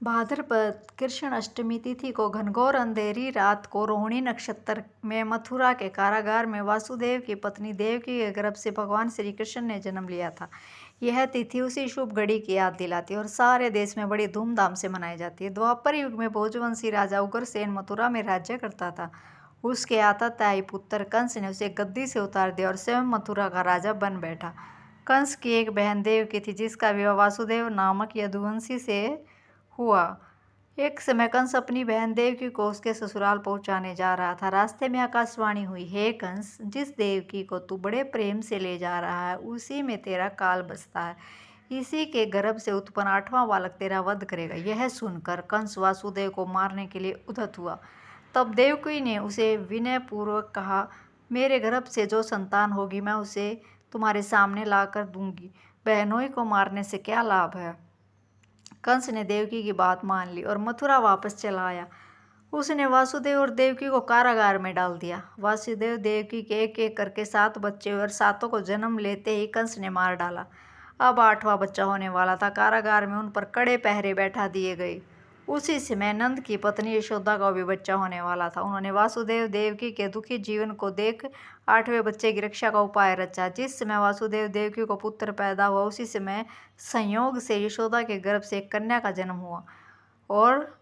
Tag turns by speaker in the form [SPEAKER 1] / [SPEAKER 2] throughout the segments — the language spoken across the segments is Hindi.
[SPEAKER 1] भाद्रपद कृष्ण अष्टमी तिथि को घनघोर अंधेरी रात को रोहिणी नक्षत्र में मथुरा के कारागार में वासुदेव की पत्नी देवकी के गर्भ से भगवान श्री कृष्ण ने जन्म लिया था। यह तिथि उसी शुभ घड़ी की याद दिलाती है और सारे देश में बड़ी धूमधाम से मनाई जाती है। द्वापर युग में भोजवंशी राजा उग्रसेन मथुरा में राज्य करता था। उसके आततायी पुत्र कंस ने उसे गद्दी से उतार दिया और स्वयं मथुरा का राजा बन बैठा। कंस की एक बहन देवकी थी, जिसका विवाह वासुदेव नामक यदुवंशी से हुआ। एक समय कंस अपनी बहन देवकी को उसके ससुराल पहुंचाने जा रहा था। रास्ते में आकाशवाणी हुई, हे कंस, जिस देवकी को तू बड़े प्रेम से ले जा रहा है उसी में तेरा काल बसता है। इसी के गर्भ से उत्पन्न 8वां बालक तेरा वध करेगा। यह सुनकर कंस वासुदेव को मारने के लिए उद्यत हुआ। तब देवकी ने उसे विनयपूर्वक कहा, मेरे गर्भ से जो संतान होगी मैं उसे तुम्हारे सामने ला कर दूंगी। बहनोई को मारने से क्या लाभ है। कंस ने देवकी की बात मान ली और मथुरा वापस चला आया। उसने वासुदेव और देवकी को कारागार में डाल दिया। वासुदेव देवकी के एक एक करके 7 बच्चे हुए और सातों को जन्म लेते ही कंस ने मार डाला। अब 8वां बच्चा होने वाला था। कारागार में उन पर कड़े पहरे बैठा दिए गए। उसी समय नंद की पत्नी यशोदा का भी बच्चा होने वाला था। उन्होंने वासुदेव देवकी के दुखी जीवन को देख 8वें बच्चे की रक्षा का उपाय रचा। जिस समय वासुदेव देवकी को पुत्र पैदा हुआ उसी समय संयोग से यशोदा के गर्भ से एक कन्या का जन्म हुआ। और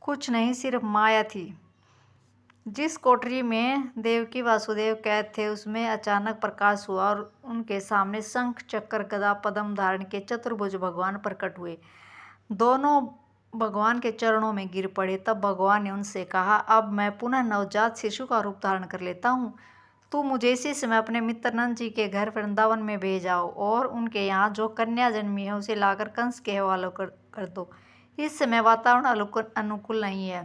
[SPEAKER 1] कुछ नहीं, सिर्फ माया थी। जिस कोठरी में देवकी वासुदेव कैद थे उसमें अचानक प्रकाश हुआ और उनके सामने शंख चक्र गदा पद्म धारण के चतुर्भुज भगवान प्रकट हुए। दोनों भगवान के चरणों में गिर पड़े। तब भगवान ने उनसे कहा, अब मैं पुनः नवजात शिशु का रूप धारण कर लेता हूँ। तू मुझे इसी समय अपने मित्र नंद जी के घर वृंदावन में भेजाओ और उनके यहाँ जो कन्या जन्मी है उसे लाकर कंस के हवाले कर दो। इस समय वातावरण अनुकूल नहीं है,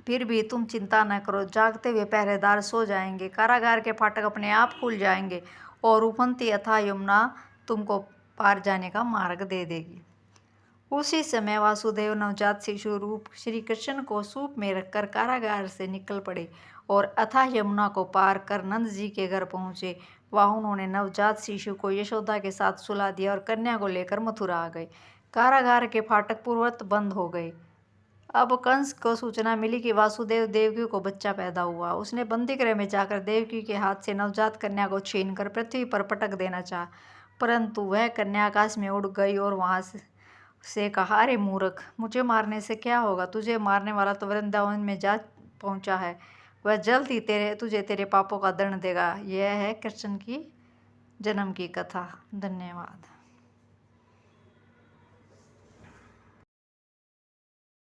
[SPEAKER 1] फिर भी तुम चिंता न करो। जागते हुए पहरेदार सो जाएंगे, कारागार के फाटक अपने आप खुल जाएंगे और उफनती अथाह यमुना तुमको पार जाने का मार्ग दे देगी। उसी समय वासुदेव नवजात शिशु रूप श्री कृष्ण को सूप में रखकर कारागार से निकल पड़े और अथाह यमुना को पार कर नंद जी के घर पहुँचे। वहाँ उन्होंने नवजात शिशु को यशोदा के साथ सुला दिया और कन्या को लेकर मथुरा आ गए। कारागार के फाटक पूर्ववत बंद हो गए। अब कंस को सूचना मिली कि वासुदेव देवकी को बच्चा पैदा हुआ। उसने बंदीगृह में जाकर देवकी के हाथ से नवजात कन्या को छीनकर पृथ्वी पर पटक देना चाहा, परंतु वह कन्या आकाश में उड़ गई और वहाँ से कहा, अरे मूर्ख, मुझे मारने से क्या होगा। तुझे मारने वाला तो वृंदावन में जा पहुँचा है। वह जल्द ही तुझे तेरे पापों का दंड देगा। यह है कृष्ण की जन्म की कथा। धन्यवाद।